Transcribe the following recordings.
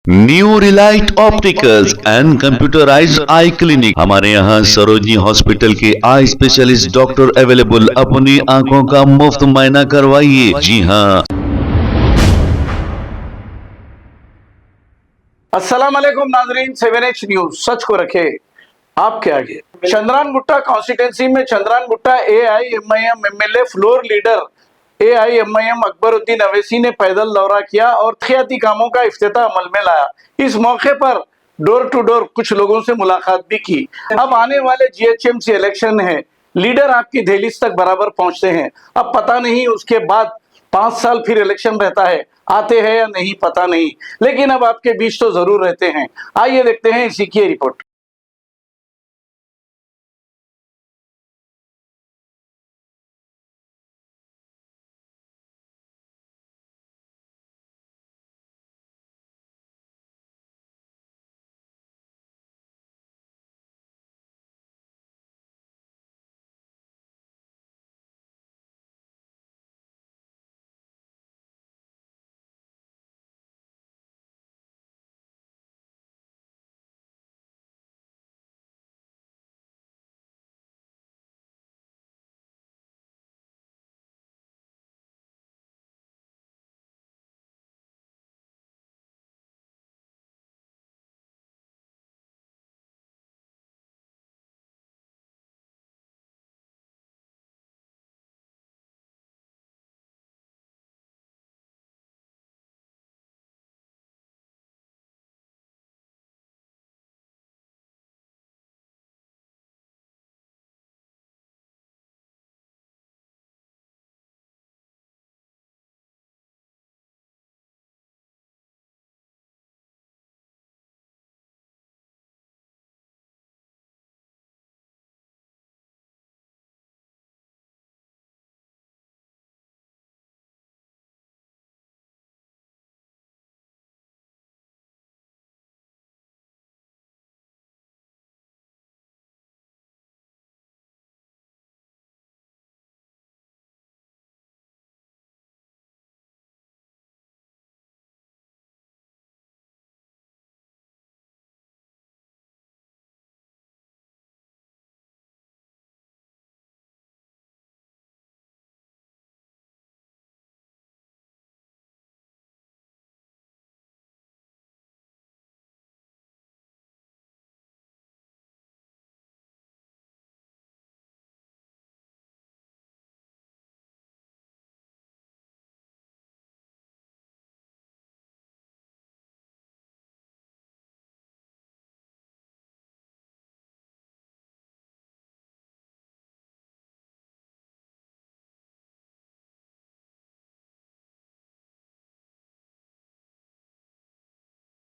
New Relight opticals and computerised I clinic. हमारे यहाँ Sarojini hospital के आई स्पेशलिस्ट डॉक्टर अवेलेबल। अपनी आंखों का मुफ्त मुआयना करवाइए। जी हाँ। अस्सलाम वालेकुम नाजरीन, 7H न्यूज सच को रखे आपके आगे। चंद्रान गुट्टा कॉन्स्टिट्यूंसी में Chandran Gutta AIMIM MLA floor leader AIMIM Akbaruddin Owaisi ने पैदल दौरा किया और तरक्याती कामों का इफ्तिताह अमल में लाया। इस मौके पर डोर टू डोर कुछ लोगों से मुलाकात भी की। अब आने वाले GHMC इलेक्शन है, लीडर आपकी दहलीज तक बराबर पहुंचते हैं। अब पता नहीं उसके बाद 5 साल फिर इलेक्शन रहता है, आते हैं या नहीं पता नहीं, लेकिन अब आपके बीच तो जरूर रहते हैं। आइए देखते हैं इसी की report.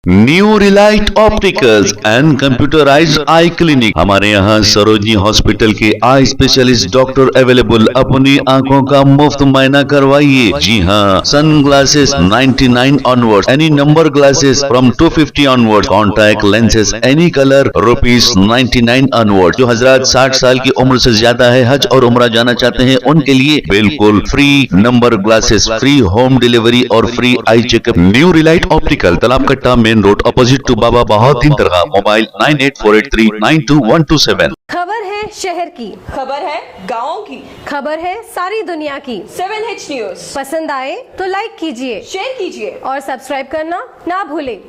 New Relight opticals and computerised I clinic. हमारे यहाँ सरोजनी हॉस्पिटल के आई स्पेशलिस्ट डॉक्टर अवेलेबल। अपनी आंखों का मुफ्त मुआयना करवाइए। जी हाँ। Sunglasses 99 onward, any number glasses from 250 onward, contact lenses any colour ₹99 onward. जो हजरात 60 साल की उम्र से ज्यादा है, हज और उम्रा जाना चाहते हैं, उनके लिए बिल्कुल free number glasses, free home delivery और free eye checkup. New Relight Optical, Talab Katta, main road, opposite to Baba Bahauddin दरगाह। मोबाइल 9848392127। खबर है शहर की, खबर है गाँव की, खबर है सारी दुनिया की। 7H न्यूज पसंद आए तो लाइक कीजिए, शेयर कीजिए और सब्सक्राइब करना ना भूले।